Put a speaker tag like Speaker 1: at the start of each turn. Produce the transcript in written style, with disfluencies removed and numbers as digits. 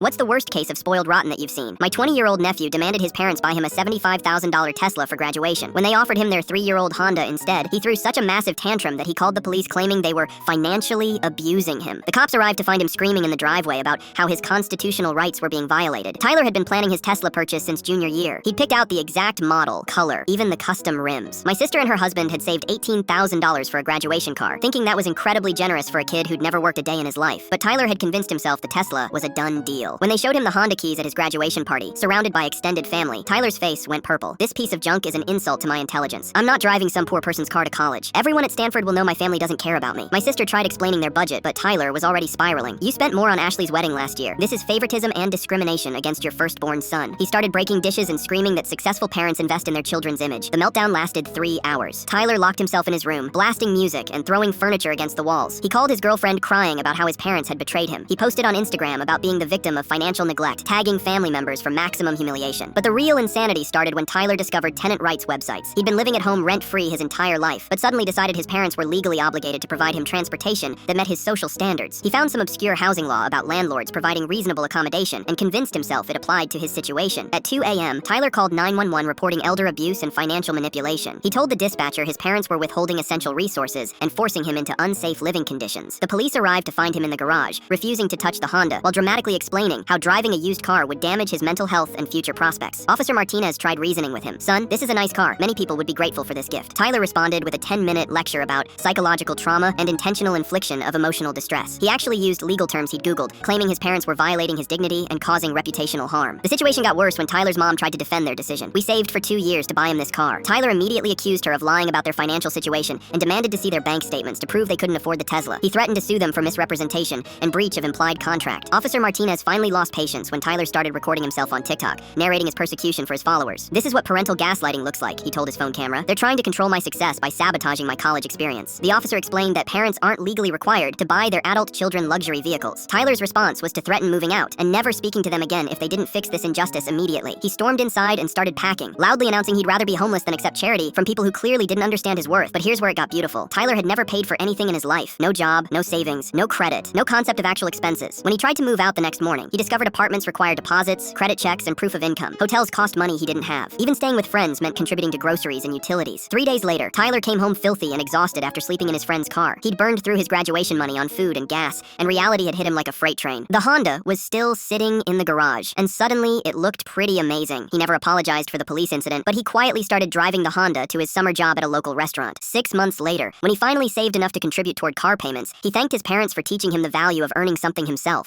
Speaker 1: What's the worst case of spoiled rotten that you've seen? My 20-year-old nephew demanded his parents buy him a $75,000 Tesla for graduation. When they offered him their 3-year-old Honda instead, he threw such a massive tantrum that he called the police, claiming they were financially abusing him. The cops arrived to find him screaming in the driveway about how his constitutional rights were being violated. Tyler had been planning his Tesla purchase since junior year. He'd picked out the exact model, color, even the custom rims. My sister and her husband had saved $18,000 for a graduation car, thinking that was incredibly generous for a kid who'd never worked a day in his life. But Tyler had convinced himself the Tesla was a done deal. When they showed him the Honda keys at his graduation party, surrounded by extended family, Tyler's face went purple. This piece of junk is an insult to my intelligence. I'm not driving some poor person's car to college. Everyone at Stanford will know my family doesn't care about me. My sister tried explaining their budget, but Tyler was already spiraling. You spent more on Ashley's wedding last year. This is favoritism and discrimination against your firstborn son. He started breaking dishes and screaming that successful parents invest in their children's image. The meltdown lasted 3 hours. Tyler locked himself in his room, blasting music and throwing furniture against the walls. He called his girlfriend crying about how his parents had betrayed him. He posted on Instagram about being the victim of financial neglect, tagging family members for maximum humiliation. But the real insanity started when Tyler discovered tenant rights websites. He'd been living at home rent-free his entire life, but suddenly decided his parents were legally obligated to provide him transportation that met his social standards. He found some obscure housing law about landlords providing reasonable accommodation and convinced himself it applied to his situation. At 2 a.m., Tyler called 911 reporting elder abuse and financial manipulation. He told the dispatcher his parents were withholding essential resources and forcing him into unsafe living conditions. The police arrived to find him in the garage, refusing to touch the Honda, while dramatically explaining how driving a used car would damage his mental health and future prospects. Officer Martinez tried reasoning with him. Son, this is a nice car. Many people would be grateful for this gift. Tyler responded with a 10-minute lecture about psychological trauma and intentional infliction of emotional distress. He actually used legal terms he'd Googled, claiming his parents were violating his dignity and causing reputational harm. The situation got worse when Tyler's mom tried to defend their decision. We saved for 2 years to buy him this car. Tyler immediately accused her of lying about their financial situation and demanded to see their bank statements to prove they couldn't afford the Tesla. He threatened to sue them for misrepresentation and breach of implied contract. Officer Martinez finally lost patience when Tyler started recording himself on TikTok, narrating his persecution for his followers. This is what parental gaslighting looks like, he told his phone camera. They're trying to control my success by sabotaging my college experience. The officer explained that parents aren't legally required to buy their adult children luxury vehicles. Tyler's response was to threaten moving out and never speaking to them again if they didn't fix this injustice immediately. He stormed inside and started packing, loudly announcing he'd rather be homeless than accept charity from people who clearly didn't understand his worth. But here's where it got beautiful. Tyler had never paid for anything in his life. No job, no savings, no credit, no concept of actual expenses. When he tried to move out the next morning, he discovered apartments required deposits, credit checks, and proof of income. Hotels cost money he didn't have. Even staying with friends meant contributing to groceries and utilities. 3 days later, Tyler came home filthy and exhausted after sleeping in his friend's car. He'd burned through his graduation money on food and gas, and reality had hit him like a freight train. The Honda was still sitting in the garage, and suddenly it looked pretty amazing. He never apologized for the police incident, but he quietly started driving the Honda to his summer job at a local restaurant. 6 months later, when he finally saved enough to contribute toward car payments, he thanked his parents for teaching him the value of earning something himself.